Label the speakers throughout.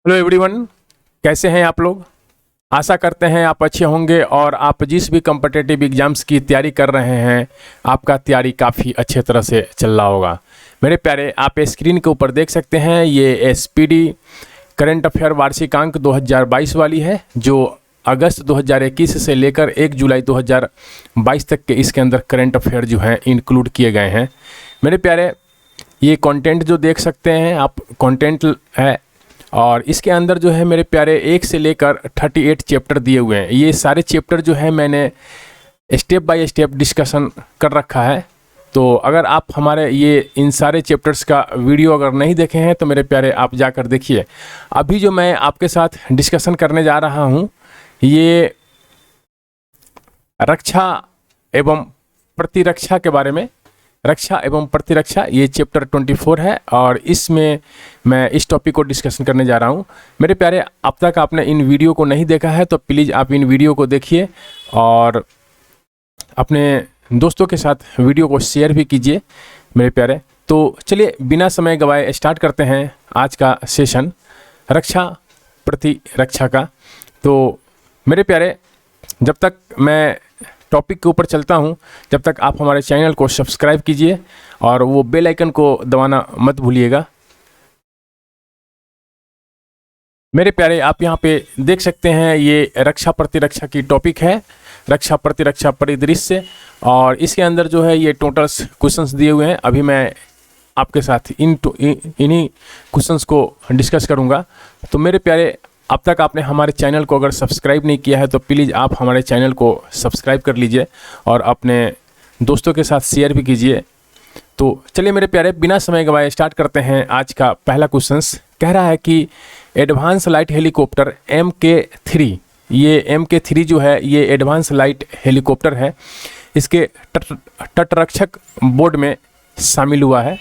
Speaker 1: Hello everyone, कैसे हैं आप लोग। आशा करते हैं आप अच्छे होंगे और आप जिस भी कम्पिटिटिव एग्जाम्स की तैयारी कर रहे हैं आपका तैयारी काफ़ी अच्छे तरह से चल रहा होगा। मेरे प्यारे, आप स्क्रीन के ऊपर देख सकते हैं ये एसपीडी करंट अफेयर वार्षिकांक 2022 वाली है, जो अगस्त 2021 से लेकर 1 जुलाई 2022 तक के इसके अंदर करंट अफेयर जो हैं इंक्लूड किए गए हैं। मेरे प्यारे, ये कंटेंट जो देख सकते हैं आप, कंटेंट है और इसके अंदर जो है मेरे प्यारे 1 से लेकर 38 चैप्टर दिए हुए हैं। ये सारे चैप्टर जो है मैंने स्टेप बाय स्टेप डिस्कशन कर रखा है। तो अगर आप हमारे ये इन सारे चैप्टर्स का वीडियो अगर नहीं देखे हैं तो मेरे प्यारे आप जाकर देखिए। अभी जो मैं आपके साथ डिस्कशन करने जा रहा हूँ ये रक्षा एवं प्रतिरक्षा के बारे में, रक्षा एवं प्रतिरक्षा, ये चैप्टर 24 है और इसमें मैं इस टॉपिक को डिस्कशन करने जा रहा हूँ। मेरे प्यारे, अब तक आपने इन वीडियो को नहीं देखा है तो प्लीज़ आप इन वीडियो को देखिए और अपने दोस्तों के साथ वीडियो को शेयर भी कीजिए मेरे प्यारे। तो चलिए बिना समय गवाए स्टार्ट करते हैं आज का सेशन रक्षा प्रतिरक्षा का। तो मेरे प्यारे, जब तक मैं टॉपिक के ऊपर चलता हूं, जब तक आप हमारे चैनल को सब्सक्राइब कीजिए और वो बेल आइकन को दबाना मत भूलिएगा। मेरे प्यारे, आप यहाँ पे देख सकते हैं ये रक्षा प्रतिरक्षा की टॉपिक है, रक्षा प्रतिरक्षा परिदृश्य, और इसके अंदर जो है ये टोटल्स क्वेश्चंस दिए हुए हैं। अभी मैं आपके साथ इन्हीं क्वेश्चंस को डिस्कस करूँगा। तो मेरे प्यारे, अब तक आपने हमारे चैनल को अगर सब्सक्राइब नहीं किया है तो प्लीज़ आप हमारे चैनल को सब्सक्राइब कर लीजिए और अपने दोस्तों के साथ शेयर भी कीजिए। तो चलिए मेरे प्यारे, बिना समय गवाए स्टार्ट करते हैं आज का पहला क्वेश्चंस। कह रहा है कि एडवांस लाइट हेलीकॉप्टर MK3, ये MK3 जो है ये एडवांस लाइट हेलीकॉप्टर है, इसके तटरक्षक बोर्ड में शामिल हुआ है।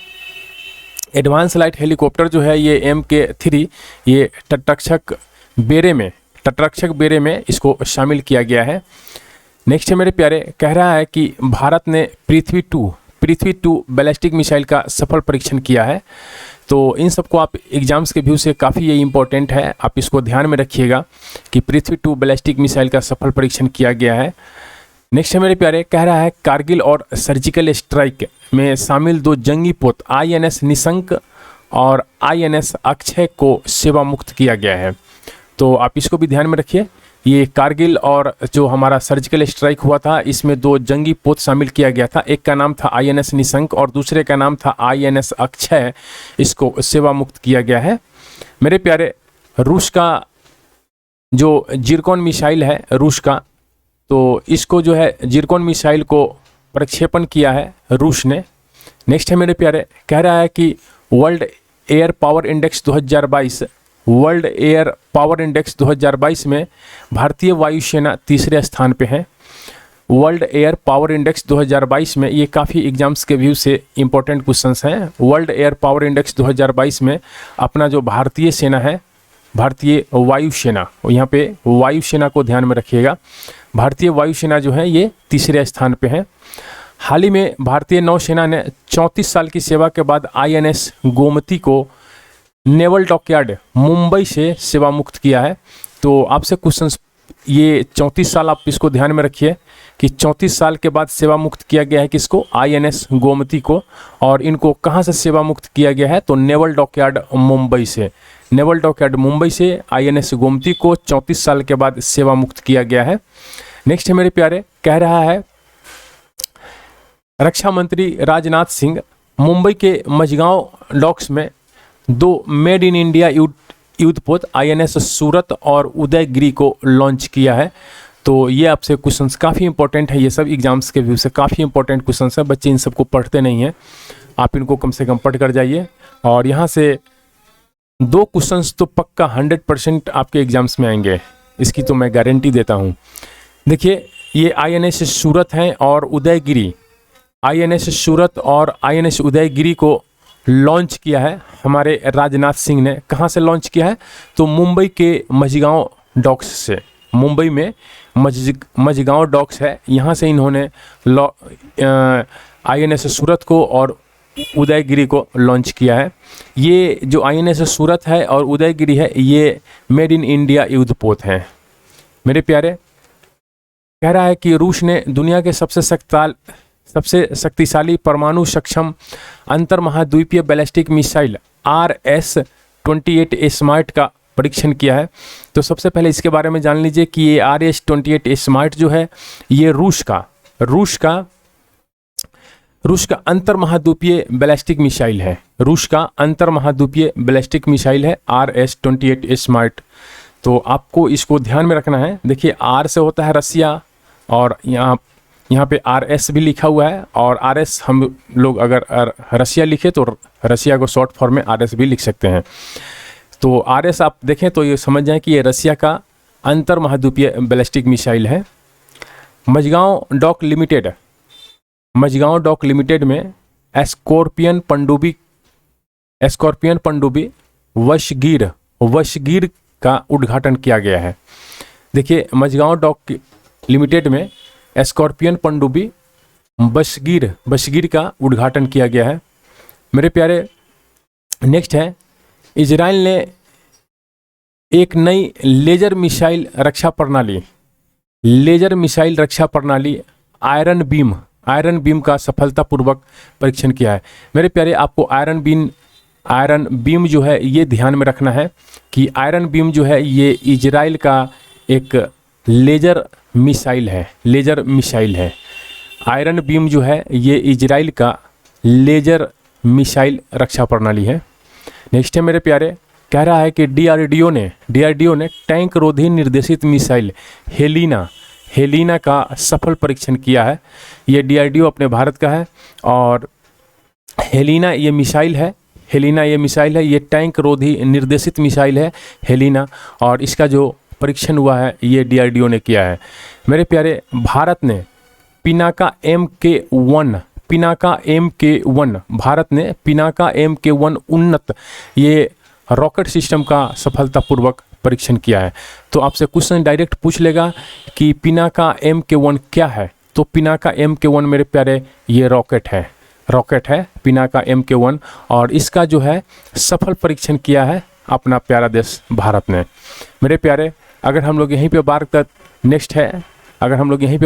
Speaker 1: एडवांस लाइट हेलीकॉप्टर जो है ये MK3 ये तटरक्षक बेरे में इसको शामिल किया गया है। नेक्स्ट है मेरे प्यारे, कह रहा है कि भारत ने पृथ्वी टू बैलिस्टिक मिसाइल का सफल परीक्षण किया है। तो इन सबको आप एग्जाम्स के व्यू से काफ़ी ये इंपॉर्टेंट है, आप इसको ध्यान में रखिएगा कि पृथ्वी टू बैलिस्टिक मिसाइल का सफल परीक्षण किया गया है। नेक्स्ट है मेरे प्यारे, कह रहा है कारगिल और सर्जिकल स्ट्राइक में शामिल 2 जंगी पोत INS निशंक और INS अक्षय को सेवा मुक्त किया गया है। तो आप इसको भी ध्यान में रखिए। ये कारगिल और जो हमारा सर्जिकल स्ट्राइक हुआ था इसमें 2 जंगी पोत शामिल किया गया था। एक का नाम था INS निशंक और दूसरे का नाम था INS अक्षय, इसको सेवा मुक्त किया गया है। मेरे प्यारे, रूस का जो जिरकॉन मिसाइल है रूस का, तो इसको जो है जिरकॉन मिसाइल को प्रक्षेपण किया है रूस ने। नेक्स्ट है मेरे प्यारे, कह रहा है कि वर्ल्ड एयर पावर इंडेक्स 2022 में भारतीय वायुसेना तीसरे स्थान पे है। वर्ल्ड एयर पावर इंडेक्स 2022 में, ये काफ़ी एग्जाम्स के व्यू से इंपॉर्टेंट क्वेश्चंस हैं। वर्ल्ड एयर पावर इंडेक्स 2022 में अपना जो भारतीय सेना है, भारतीय वायुसेना, यहाँ पे वायुसेना को ध्यान में रखिएगा, भारतीय वायुसेना जो है ये तीसरे स्थान पे है। हाल ही में भारतीय नौसेना ने 34 साल की सेवा के बाद INS गोमती को नेवल डॉकयार्ड मुंबई से सेवा मुक्त किया है। तो आपसे क्वेश्चंस, ये 34 साल, आप इसको ध्यान में रखिए कि 34 साल के बाद सेवा मुक्त किया गया है किसको, INS गोमती को, और इनको कहाँ से सेवा मुक्त किया गया है तो नेवल डॉकयार्ड मुंबई से। नेवल डॉकयार्ड मुंबई से INS गोमती को 34 साल के बाद सेवा मुक्त किया गया है। नेक्स्ट है मेरे प्यारे, कह रहा है रक्षा मंत्री राजनाथ सिंह मुंबई के मझगांव डॉक्स में 2 मेड इन इंडिया युद्धपोत INS सूरत और उदयगिरी को लॉन्च किया है। तो ये आपसे क्वेश्चंस काफ़ी इंपॉर्टेंट है, ये सब एग्जाम्स के व्यू से काफ़ी इंपॉर्टेंट क्वेश्चंस हैं। बच्चे इन सबको पढ़ते नहीं हैं, आप इनको कम से कम पढ़ कर जाइए और यहाँ से 2 क्वेश्चंस तो पक्का 100% आपके एग्जाम्स में आएंगे, इसकी तो मैं गारंटी देता हूँ। देखिए, ये INS सूरत हैं और उदयगिरी, INS सूरत और INS उदयगिरी को लॉन्च किया है हमारे राजनाथ सिंह ने। कहाँ से लॉन्च किया है तो मुंबई के मझगांव डॉक्स से। मुंबई में मझगांव डॉक्स है, यहाँ से इन्होंने INS सूरत को और उदयगिरी को लॉन्च किया है। ये जो INS सूरत है और उदयगिरी है, ये मेड इन इंडिया युद्धपोत हैं। मेरे प्यारे, कह रहा है कि रूस ने दुनिया के सबसे शक्तिशाली परमाणु सक्षम अंतर महाद्वीपीय बैलिस्टिक मिसाइल RS-28 स्मार्ट का परीक्षण किया है। तो सबसे पहले इसके बारे में जान लीजिए कि ये RS-28 स्मार्ट जो है ये रूस का अंतर महाद्वीपीय बैलिस्टिक मिसाइल है। रूस का अंतर महाद्वीपीय बैलिस्टिक मिसाइल है RS-28 स्मार्ट। तो आपको इसको ध्यान में रखना है। देखिए, R से होता है रसिया और यहाँ पे RS भी लिखा हुआ है, और RS हम लोग अगर रसिया लिखे तो रसिया को शॉर्ट फॉर्म में RS भी लिख सकते हैं। तो RS आप देखें तो ये समझ जाएं कि ये रसिया का अंतर महाद्वीपीय बैलिस्टिक मिसाइल है। मझगांव डॉक लिमिटेड में स्कॉर्पियन पनडुब्बी वशगीर का उद्घाटन किया गया है। देखिए, मझगांव डॉक लिमिटेड में स्कॉर्पियन पनडुब्बी वशगीर का उद्घाटन किया गया है। मेरे प्यारे, नेक्स्ट है, इजराइल ने एक नई लेजर मिसाइल रक्षा प्रणाली आयरन बीम का सफलतापूर्वक परीक्षण किया है। मेरे प्यारे, आपको आयरन बीम जो है ये ध्यान में रखना है कि आयरन बीम जो है ये इजराइल का एक लेजर मिसाइल है। आयरन बीम जो है ये इजराइल का लेजर मिसाइल रक्षा प्रणाली है। नेक्स्ट है मेरे प्यारे, कह रहा है कि DRDO ने टैंक रोधी निर्देशित मिसाइल हेलिना का सफल परीक्षण किया है। ये DRDO अपने भारत का है, और हेलिना ये मिसाइल है, ये टैंक रोधी निर्देशित मिसाइल है हेलिना, और इसका जो परीक्षण हुआ है ये DRDO ने किया है। मेरे प्यारे, भारत ने पिनाका MK1 उन्नत ये रॉकेट सिस्टम का सफलतापूर्वक परीक्षण किया है। तो आपसे क्वेश्चन डायरेक्ट पूछ लेगा कि पिनाका MK1 क्या है। तो पिनाका MK1 मेरे प्यारे ये रॉकेट है पिनाका MK1, और इसका जो है सफल परीक्षण किया है अपना प्यारा देश भारत ने। मेरे प्यारे, अगर हम लोग यहीं पे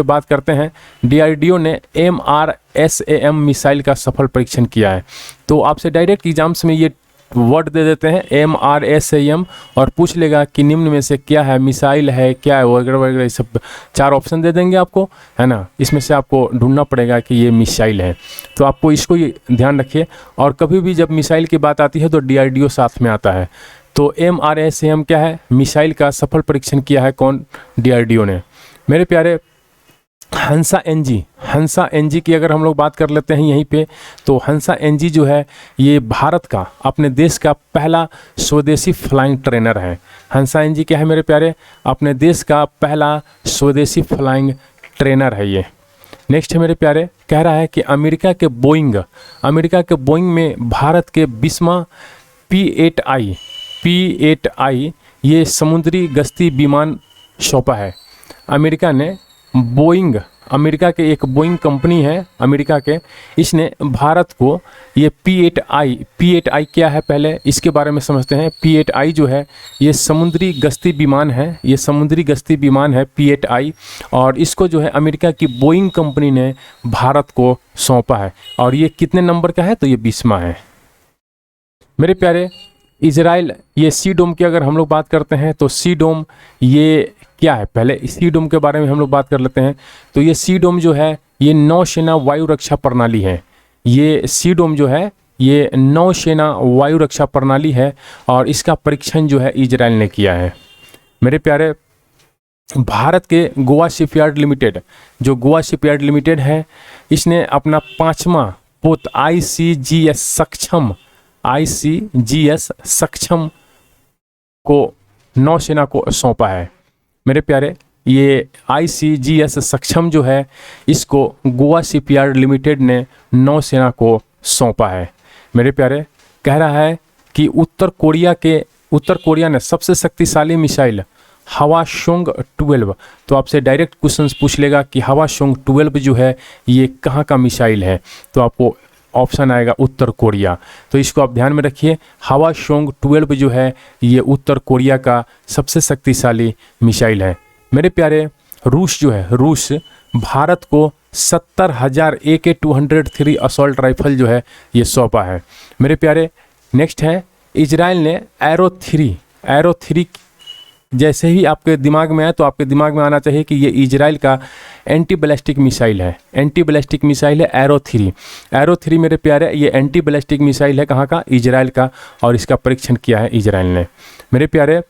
Speaker 1: बात करते हैं, DRDO ने MRSAM मिसाइल का सफल परीक्षण किया है। तो आपसे डायरेक्ट एग्जाम्स में ये वर्ड दे देते हैं MRSAM, और पूछ लेगा कि निम्न में से क्या है, मिसाइल है, क्या है, वगैरह वगैरह, सब 4 ऑप्शन दे देंगे आपको, है ना। इसमें से आपको ढूंढना पड़ेगा कि ये मिसाइल है। तो आपको इसको ध्यान रखिए, और कभी भी जब मिसाइल की बात आती है तो DRDO साथ में आता है। तो MRSAM क्या है, मिसाइल का सफल परीक्षण किया है कौन, DRDO ने। मेरे प्यारे, हंसा NG की अगर हम लोग बात कर लेते हैं यहीं पे, तो हंसा NG जो है ये भारत का, अपने देश का पहला स्वदेशी फ्लाइंग ट्रेनर है। हंसा NG क्या है मेरे प्यारे, अपने देश का पहला स्वदेशी फ्लाइंग ट्रेनर है ये। नेक्स्ट है मेरे प्यारे, कह रहा है कि अमेरिका के बोइंग में भारत के 20वां P-8I ये समुद्री गश्ती विमान सौंपा है। अमेरिका के एक बोइंग कंपनी है अमेरिका के, इसने भारत को ये P-8I क्या है पहले इसके बारे में समझते हैं। P-8I जो है ये समुद्री गश्ती विमान है P-8I, और इसको जो है अमेरिका की बोइंग कंपनी ने भारत को सौंपा है। और ये कितने नंबर का है, तो ये 20वां है। मेरे प्यारे, इजराइल ये सी डोम की अगर हम लोग बात करते हैं तो सी डोम ये क्या है, पहले सी डोम के बारे में हम लोग बात कर लेते हैं। तो ये सी डोम जो है ये नौसेना वायु रक्षा प्रणाली है। ये सी डोम जो है ये नौसेना वायु रक्षा प्रणाली है, और इसका परीक्षण जो है इजराइल ने किया है। मेरे प्यारे, भारत के गोवा शिपयार्ड लिमिटेड है, इसने अपना 5वां पोत ICGS सक्षम को नौसेना को सौंपा है। मेरे प्यारे, ये ICGS सक्षम जो है इसको गोवा शिपयार्ड लिमिटेड ने नौसेना को सौंपा है। मेरे प्यारे, कह रहा है कि उत्तर कोरिया ने सबसे शक्तिशाली मिसाइल हवासोंग 12, तो आपसे डायरेक्ट क्वेश्चंस पूछ लेगा कि हवासोंग 12 जो है ये कहाँ का मिसाइल है। तो आपको ऑप्शन आएगा उत्तर कोरिया। तो इसको आप ध्यान में रखिए, हवासोंग 12 जो है ये उत्तर कोरिया का सबसे शक्तिशाली मिसाइल है। मेरे प्यारे रूस जो है, रूस भारत को 70,000 AK-203 असॉल्ट राइफल जो है ये सौंपा है। मेरे प्यारे नेक्स्ट है इजराइल ने एरो 3 जैसे ही आपके दिमाग में आए तो आपके दिमाग में आना चाहिए कि ये इजराइल का एंटी बैलिस्टिक मिसाइल है। एंटी बैलिस्टिक मिसाइल है एरो 3 मेरे प्यारे, ये एंटी बैलिस्टिक मिसाइल है कहाँ का? इजराइल का, और इसका परीक्षण किया है इजराइल ने। मेरे प्यारे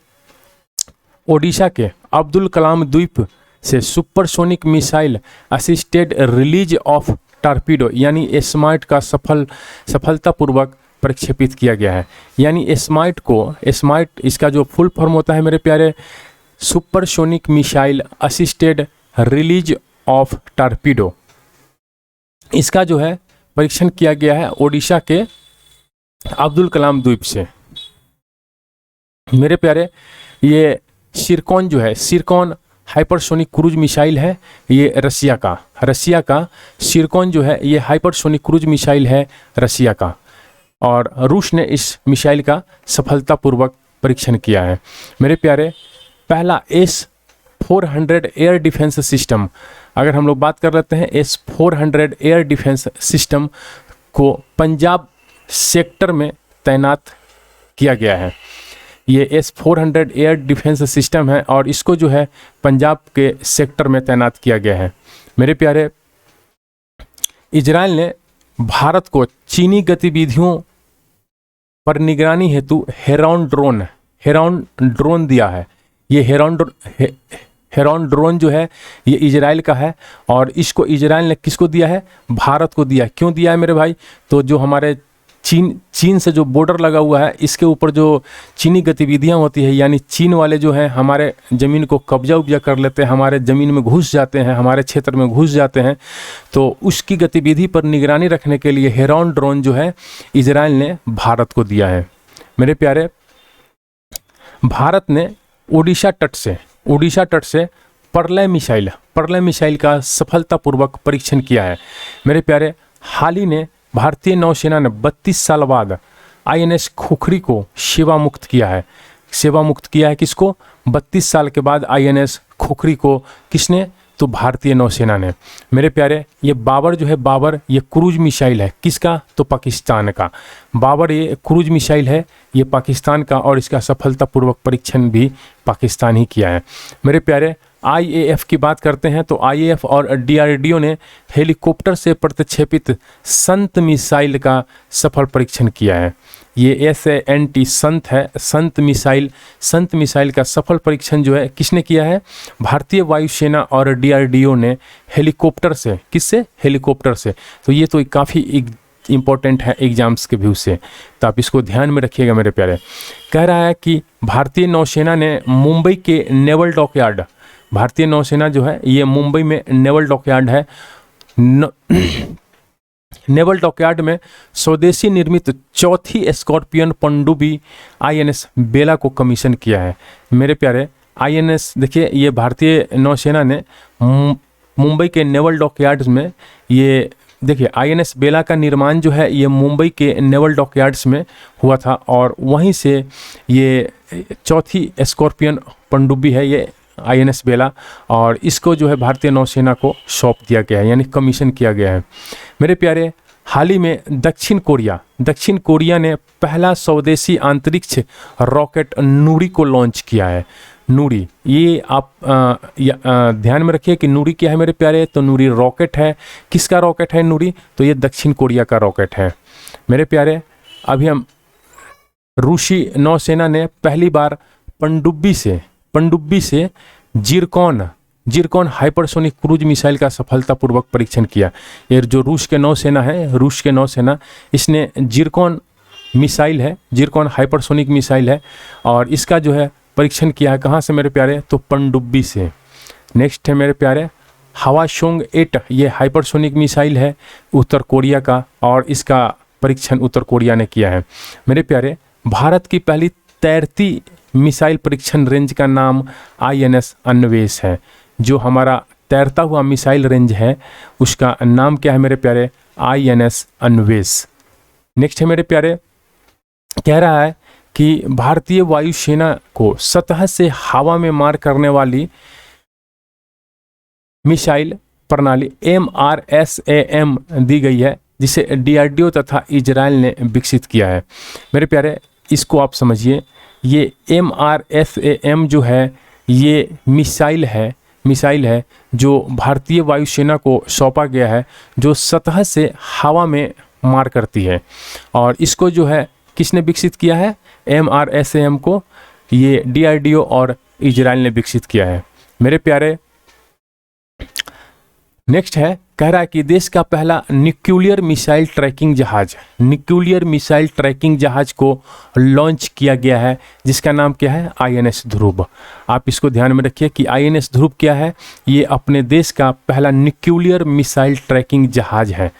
Speaker 1: ओडिशा के अब्दुल कलाम द्वीप से supersonic missile assisted release of torpedo यानी स्मार्ट का सफलतापूर्वक प्रक्षेपित किया गया है। यानी स्मार्ट इसका जो फुल फॉर्म होता है मेरे प्यारे, supersonic missile assisted release of torpedo. इसका जो है परीक्षण किया गया है ओडिशा के अब्दुल कलाम द्वीप से। मेरे प्यारे ये सिरकॉन जो है, सिरकॉन हाइपरसोनिक क्रूज मिसाइल है, ये रसिया का सिरकॉन जो है ये हाइपरसोनिक क्रूज मिसाइल है रसिया का, और रूस ने इस मिसाइल का सफलतापूर्वक परीक्षण किया है। मेरे प्यारे पहला S-400 एयर डिफेंस सिस्टम, अगर हम लोग बात कर लेते हैं S-400 एयर डिफेंस सिस्टम को पंजाब सेक्टर में तैनात किया गया है। ये S-400 एयर डिफेंस सिस्टम है और इसको जो है पंजाब के सेक्टर में तैनात किया गया है। मेरे प्यारे इजराइल ने भारत को चीनी गतिविधियों पर निगरानी हेतु हेरॉन ड्रोन दिया है। ये हेरॉन ड्रोन जो है ये इजराइल का है, और इसको इजराइल ने किसको दिया है? भारत को दिया। क्यों दिया है मेरे भाई? तो जो हमारे चीन से जो बॉर्डर लगा हुआ है इसके ऊपर जो चीनी गतिविधियां होती है, यानी चीन वाले जो हैं हमारे ज़मीन को कब्जा कर लेते हैं, हमारे ज़मीन में घुस जाते हैं, हमारे क्षेत्र में घुस जाते हैं, तो उसकी गतिविधि पर निगरानी रखने के लिए हेरॉन ड्रोन जो है इजराइल ने भारत को दिया है। मेरे प्यारे भारत ने ओडिशा तट से परलय मिसाइल का सफलतापूर्वक परीक्षण किया है। मेरे प्यारे हाल ही ने भारतीय नौसेना ने 32 साल बाद INS खुखरी को सेवा मुक्त किया है। किसको? 32 साल के बाद INS खुखरी को किसने? तो भारतीय नौसेना ने। मेरे प्यारे ये बाबर जो है, बाबर ये क्रूज मिसाइल है, किसका? तो पाकिस्तान का। बाबर ये क्रूज मिसाइल है, ये पाकिस्तान का, और इसका सफलतापूर्वक परीक्षण भी पाकिस्तान ही किया है। मेरे प्यारे IAF की बात करते हैं तो IAF और DRDO ने हेलीकॉप्टर से प्रक्षेपित संत मिसाइल का सफल परीक्षण किया है। ये SANT संत है, संत मिसाइल का सफल परीक्षण जो है किसने किया है? भारतीय वायुसेना और DRDO ने हेलीकॉप्टर से। किससे? हेलीकॉप्टर से। तो ये तो काफ़ी इम्पोर्टेंट है एग्जाम्स के व्यू से, तो आप इसको ध्यान में रखिएगा मेरे प्यारे। कह रहा है कि भारतीय नौसेना ने मुंबई के नेवल डॉकयार्ड, भारतीय नौसेना जो है ये मुंबई में नेवल डॉकयार्ड है, नेवल डॉकयार्ड में स्वदेशी निर्मित चौथी स्कॉर्पियन पनडुब्बी INS बेला को कमीशन किया है। मेरे प्यारे INS देखिए, ये भारतीय नौसेना ने मुंबई के नेवल डॉकयार्ड्स में, ये देखिए INS बेला का निर्माण जो है ये मुंबई के नेवल डॉकयार्ड्स में हुआ था, और वहीं से ये चौथी स्कॉर्पियन पनडुब्बी है ये INS बेला, और इसको जो है भारतीय नौसेना को सौंप दिया गया है, यानी कमीशन किया गया है। मेरे प्यारे हाल ही में दक्षिण कोरिया ने पहला स्वदेशी अंतरिक्ष रॉकेट नूरी को लॉन्च किया है। नूरी, ये आप ध्यान में रखिए कि नूरी क्या है मेरे प्यारे? तो नूरी रॉकेट है। किसका रॉकेट है नूरी? तो ये दक्षिण कोरिया का रॉकेट है। मेरे प्यारे अभी हम रूसी नौसेना ने पहली बार पनडुब्बी से जिरकॉन हाइपरसोनिक क्रूज मिसाइल का सफलतापूर्वक परीक्षण किया। ये जो रूस के नौसेना इसने जिरकॉन हाइपरसोनिक मिसाइल है, और इसका जो है परीक्षण किया है कहाँ से मेरे प्यारे? तो पनडुब्बी से। नेक्स्ट है मेरे प्यारे हवासोंग 8, ये हाइपरसोनिक मिसाइल है उत्तर कोरिया का, और इसका परीक्षण उत्तर कोरिया ने किया है। मेरे प्यारे भारत की पहली तैरती मिसाइल परीक्षण रेंज का नाम INS अन्वेष है। जो हमारा तैरता हुआ मिसाइल रेंज है उसका नाम क्या है मेरे प्यारे? INS अन्वेष। नेक्स्ट है मेरे प्यारे, कह रहा है कि भारतीय वायुसेना को सतह से हवा में मार करने वाली मिसाइल प्रणाली MRSAM दी गई है, जिसे DRDO तथा इजराइल ने विकसित किया है। मेरे प्यारे, इसको आप समझिए, ये MRSAM जो है ये मिसाइल है जो भारतीय वायुसेना को सौंपा गया है, जो सतह से हवा में मार करती है। और इसको जो है किसने विकसित किया है? MRSAM को ये DRDO और इजराइल ने विकसित किया है। मेरे प्यारे, नेक्स्ट है, कह रहा है कि देश का पहला न्यूक्लियर मिसाइल ट्रैकिंग जहाज को लॉन्च किया गया है, जिसका नाम क्या है? INS ध्रुव। आप इसको ध्यान में रखिए कि INS ध्रुव क्या है? ये अपने देश का पहला न्यूक्लियर मिसाइल ट्रैकिंग जहाज है।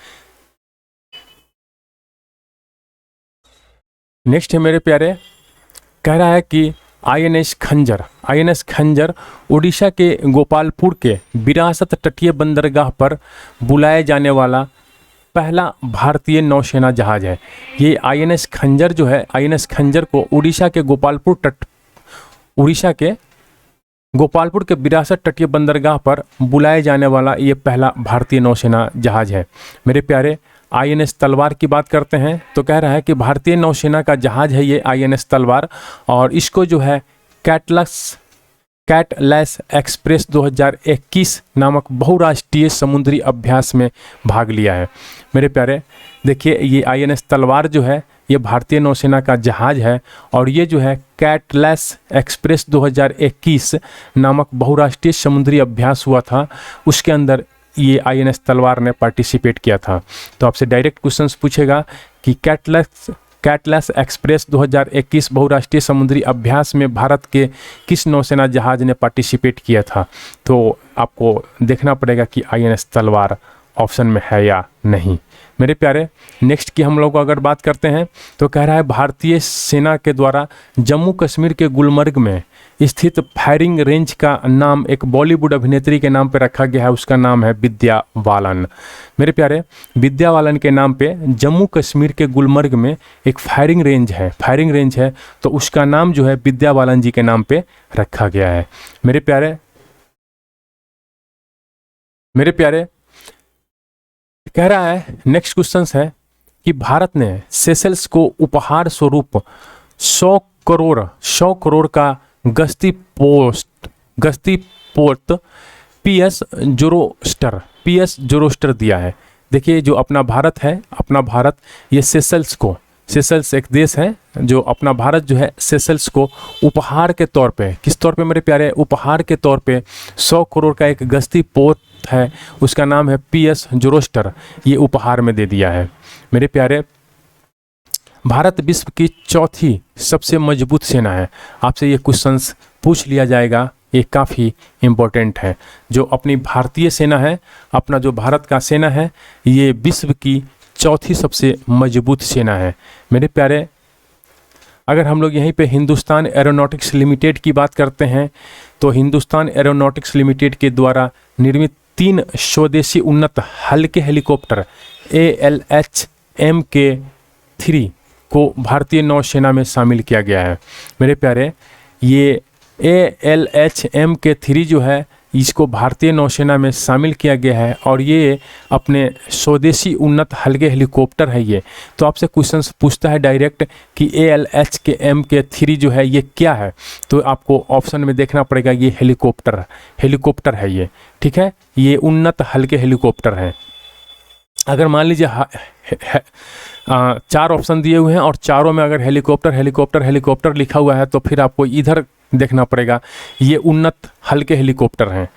Speaker 1: नेक्स्ट है मेरे प्यारे, कह रहा है कि INS खंजर उड़ीसा के गोपालपुर के विरासत तटीय बंदरगाह पर बुलाए जाने वाला पहला भारतीय नौसेना जहाज है। ये INS खंजर जो है, INS खंजर को उड़ीसा के गोपालपुर के विरासत तटीय बंदरगाह पर बुलाए जाने वाला ये पहला भारतीय नौसेना जहाज है। मेरे प्यारे, INS तलवार की बात करते हैं तो कह रहा है कि भारतीय नौसेना का जहाज है ये INS तलवार, और इसको जो है कैटलैस एक्सप्रेस 2021 नामक बहुराष्ट्रीय समुद्री अभ्यास में भाग लिया है। मेरे प्यारे, देखिए, ये INS तलवार जो है ये भारतीय नौसेना का जहाज है, और ये जो है कैटलैस एक्सप्रेस 2021 नामक बहुराष्ट्रीय समुद्री अभ्यास हुआ था, उसके अंदर ये INS तलवार ने पार्टिसिपेट किया था। तो आपसे डायरेक्ट क्वेश्चंस पूछेगा कि कैटलैस एक्सप्रेस 2021 बहुराष्ट्रीय समुद्री अभ्यास में भारत के किस नौसेना जहाज ने पार्टिसिपेट किया था? तो आपको देखना पड़ेगा कि INS तलवार ऑप्शन में है या नहीं। मेरे प्यारे, नेक्स्ट की हम लोग अगर बात करते हैं तो कह रहा है भारतीय सेना के द्वारा जम्मू कश्मीर के गुलमर्ग में स्थित फायरिंग रेंज का नाम एक बॉलीवुड अभिनेत्री के नाम पर रखा गया है, उसका नाम है विद्या बालन। मेरे प्यारे, विद्या बालन के नाम पे जम्मू कश्मीर के गुलमर्ग में एक फायरिंग रेंज है, तो उसका नाम जो है विद्या बालन जी के नाम पे रखा गया है। मेरे प्यारे, कह रहा है, नेक्स्ट क्वेश्चन है कि भारत ने सेशेल्स को उपहार स्वरूप 100 करोड़ का गश्ती पोत PS जोरोस्टर दिया है। देखिए, जो अपना भारत ये सेशेल्स एक देश है, जो अपना भारत जो है सेशेल्स को उपहार के तौर पे, किस तौर पे मेरे प्यारे? उपहार के तौर पे 100 करोड़ का एक गश्ती पोत है, उसका नाम है PS जोरोस्टर, ये उपहार में दे दिया है। मेरे प्यारे, भारत विश्व की चौथी सबसे मजबूत सेना है। आपसे ये क्वेश्चंस पूछ लिया जाएगा, ये काफ़ी इम्पोर्टेंट है। जो अपनी भारतीय सेना है, अपना जो भारत का सेना है, ये विश्व की चौथी सबसे मजबूत सेना है। मेरे प्यारे, अगर हम लोग यहीं पे हिंदुस्तान एरोनॉटिक्स लिमिटेड की बात करते हैं तो हिंदुस्तान एरोनॉटिक्स लिमिटेड के द्वारा निर्मित 3 स्वदेशी उन्नत हल्के हेलीकॉप्टर ALH MK3 को भारतीय नौसेना में शामिल किया गया है। मेरे प्यारे, ये ALH MK3 जो है इसको भारतीय नौसेना में शामिल किया गया है, और ये अपने स्वदेशी उन्नत हल्के हेलीकॉप्टर है ये। तो आपसे क्वेश्चन पूछता है डायरेक्ट कि ALH के MK3 जो है ये क्या है, तो आपको ऑप्शन में देखना पड़ेगा, ये हेलीकॉप्टर है ये, ठीक है, ये उन्नत हल्के हेलीकॉप्टर है। अगर मान लीजिए 4 ऑप्शन दिए हुए हैं और चारों में अगर हेलीकॉप्टर लिखा हुआ है तो फिर आपको इधर देखना पड़ेगा, ये उन्नत हल्के हेलीकॉप्टर हैं।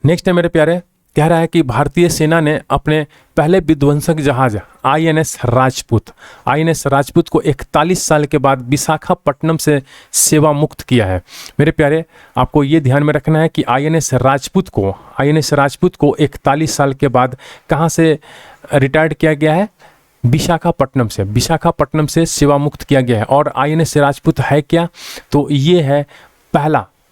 Speaker 1: नेक्स्ट है मेरे प्यारे, कह रहा है कि भारतीय सेना ने अपने पहले विध्वंसक जहाज INS राजपूत को 41 साल के बाद विशाखापट्टनम से सेवा मुक्त किया है। मेरे प्यारे, आपको ये ध्यान में रखना है कि INS राजपूत को 41 साल के बाद कहाँ से रिटायर्ड किया गया है? विशाखापट्टनम से सेवा मुक्त किया गया है। और INS राजपूत है क्या? तो ये है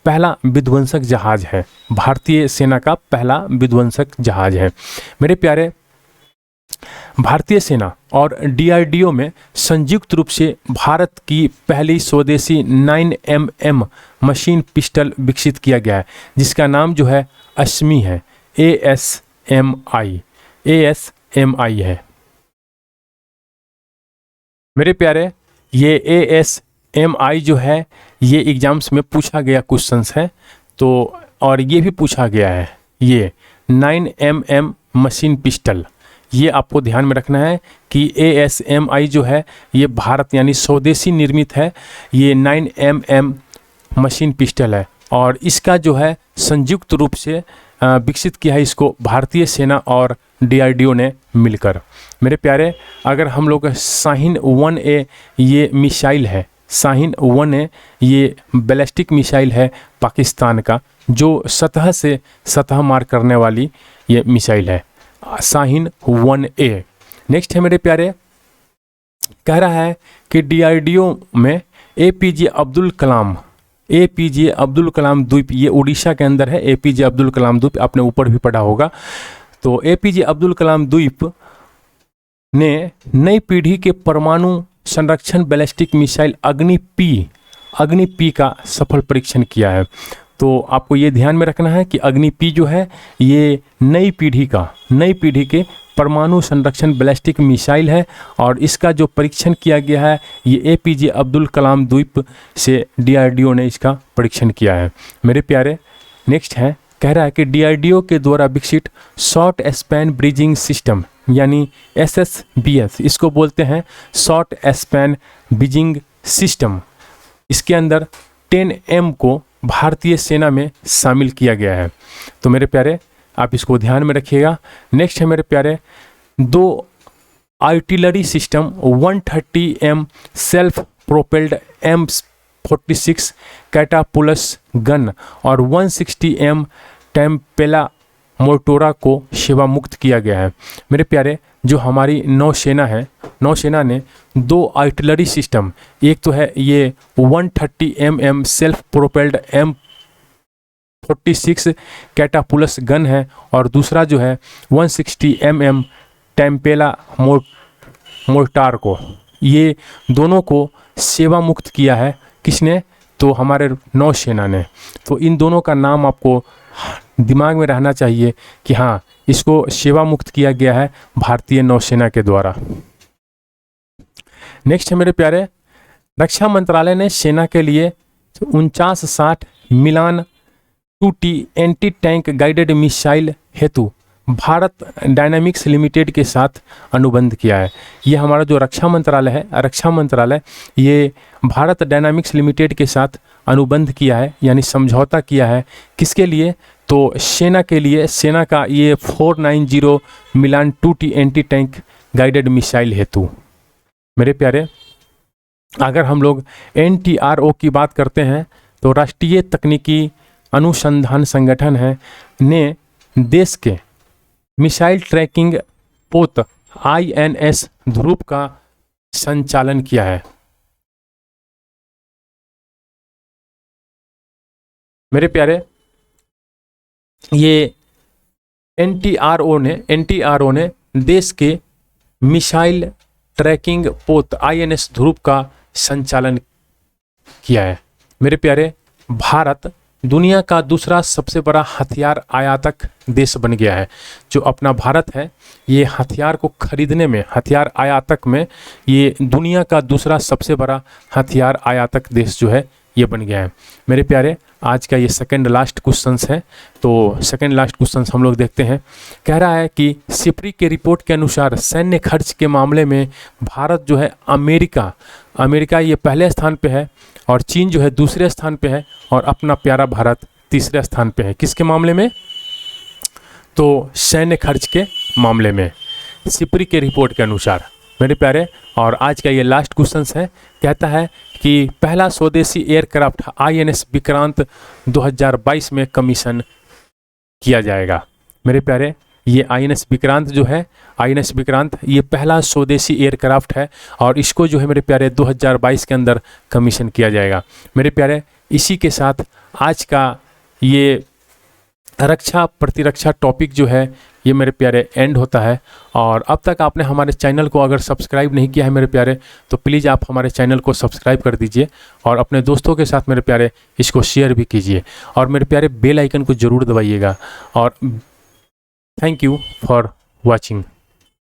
Speaker 1: पहला विध्वंसक जहाज है, भारतीय सेना का पहला विध्वंसक जहाज है। मेरे प्यारे, भारतीय सेना और DRDO में संयुक्त रूप से भारत की पहली स्वदेशी 9mm मशीन पिस्टल विकसित किया गया है, जिसका नाम जो है अश्मी है, ASMI है। मेरे प्यारे, ये ASMI जो है ये एग्जाम्स में पूछा गया क्वेश्चंस है, तो और ये भी पूछा गया है, ये 9mm मशीन पिस्टल, ये आपको ध्यान में रखना है कि ASMI जो है ये भारत यानी स्वदेशी निर्मित है, ये 9mm मशीन पिस्टल है और इसका जो है संयुक्त रूप से विकसित किया है इसको भारतीय सेना और DRDO ने मिलकर। मेरे प्यारे, अगर हम लोग शाहीन 1A ये मिसाइल है, शाहीन 1A ये बैलिस्टिक मिसाइल है पाकिस्तान का, जो सतह से सतह मार करने वाली ये मिसाइल है, शाहीन 1A। नेक्स्ट है मेरे प्यारे, कह रहा है कि DRDO में APJ अब्दुल कलाम द्वीप, ये उड़ीसा के अंदर है APJ अब्दुल कलाम द्वीप, आपने ऊपर भी पढ़ा होगा। तो APJ अब्दुल कलाम द्वीप ने नई पीढ़ी के परमाणु संरक्षण बैलिस्टिक मिसाइल अग्नि पी का सफल परीक्षण किया है। तो आपको ये ध्यान में रखना है कि अग्नि पी जो है ये नई पीढ़ी के परमाणु संरक्षण बैलिस्टिक मिसाइल है और इसका जो परीक्षण किया गया है ये APJ अब्दुल कलाम द्वीप से DRDO ने इसका परीक्षण किया है। मेरे प्यारे, नेक्स्ट है, कह रहा है कि DRDO के द्वारा विकसित शॉर्ट स्पैन ब्रिजिंग सिस्टम यानी SSBS, इसको बोलते हैं शॉर्ट स्पैन ब्रिजिंग सिस्टम, इसके अंदर 10M को भारतीय सेना में शामिल किया गया है। तो मेरे प्यारे, आप इसको ध्यान में रखिएगा। नेक्स्ट है मेरे प्यारे, 2 artillery system 130M self propelled M46 कैटापुलस गन और 160M टेम्पेला मोर्टोरा को सेवा मुक्त किया गया है। मेरे प्यारे, जो हमारी नौसेना ने 2 आर्टिलरी सिस्टम, एक तो है ये 130mm सेल्फ प्रोपेल्ड M46 कैटापुलस गन है और दूसरा जो है 160mm टेम्पेला मोर्टार को, ये दोनों को सेवा मुक्त किया है। किसने? तो हमारे नौसेना ने। तो इन दोनों का नाम आपको दिमाग में रहना चाहिए कि हाँ, इसको सेवा मुक्त किया गया है भारतीय नौसेना के द्वारा। नेक्स्ट है मेरे प्यारे, रक्षा मंत्रालय ने सेना के लिए 4960 मिलान 2T anti tank guided missile हेतु भारत डायनामिक्स लिमिटेड के साथ अनुबंध किया है। ये हमारा जो रक्षा मंत्रालय ये भारत डायनामिक्स लिमिटेड के साथ अनुबंध किया है, यानी समझौता किया है। किसके लिए? तो सेना के लिए। सेना का ये 490 मिलान 2T anti tank guided missile हेतु। मेरे प्यारे, अगर हम लोग NTRO की बात करते हैं तो राष्ट्रीय तकनीकी अनुसंधान संगठन है ने देश के मिसाइल ट्रैकिंग पोत INS ध्रुव का संचालन किया है। मेरे प्यारे, ये NTRO ने देश के मिसाइल ट्रैकिंग पोत INS ध्रुव का संचालन किया है। मेरे प्यारे, भारत दुनिया का दूसरा सबसे बड़ा हथियार आयातक देश बन गया है। जो अपना भारत है ये हथियार को खरीदने में, हथियार आयातक में ये दुनिया का दूसरा सबसे बड़ा हथियार आयातक देश जो है ये बन गया है। मेरे प्यारे, आज का ये सेकंड लास्ट क्वेश्चंस है, तो सेकंड लास्ट क्वेश्चंस हम लोग देखते हैं। कह रहा है कि सिप्री के रिपोर्ट के अनुसार सैन्य खर्च के मामले में भारत जो है अमेरिका ये पहले स्थान पे है और चीन जो है दूसरे स्थान पे है और अपना प्यारा भारत तीसरे स्थान पे है। किसके मामले में? तो सैन्य खर्च के मामले में सिप्री के रिपोर्ट के अनुसार। मेरे प्यारे, और आज का ये लास्ट क्वेश्चन है, कहता है कि पहला स्वदेशी एयरक्राफ्ट INS विक्रांत 2022 में कमीशन किया जाएगा। मेरे प्यारे, ये INS विक्रांत जो है, INS विक्रांत ये पहला स्वदेशी एयरक्राफ्ट है और इसको जो है मेरे प्यारे 2022 के अंदर कमीशन किया जाएगा। मेरे प्यारे, इसी के साथ आज का ये रक्षा प्रतिरक्षा टॉपिक जो है ये मेरे प्यारे एंड होता है। और अब तक आपने हमारे चैनल को अगर सब्सक्राइब नहीं किया है मेरे प्यारे, तो प्लीज़ आप हमारे चैनल को सब्सक्राइब कर दीजिए और अपने दोस्तों के साथ मेरे प्यारे इसको शेयर भी कीजिए और मेरे प्यारे बेल आइकन को ज़रूर दबाइएगा। और थैंक यू फॉर वॉचिंग।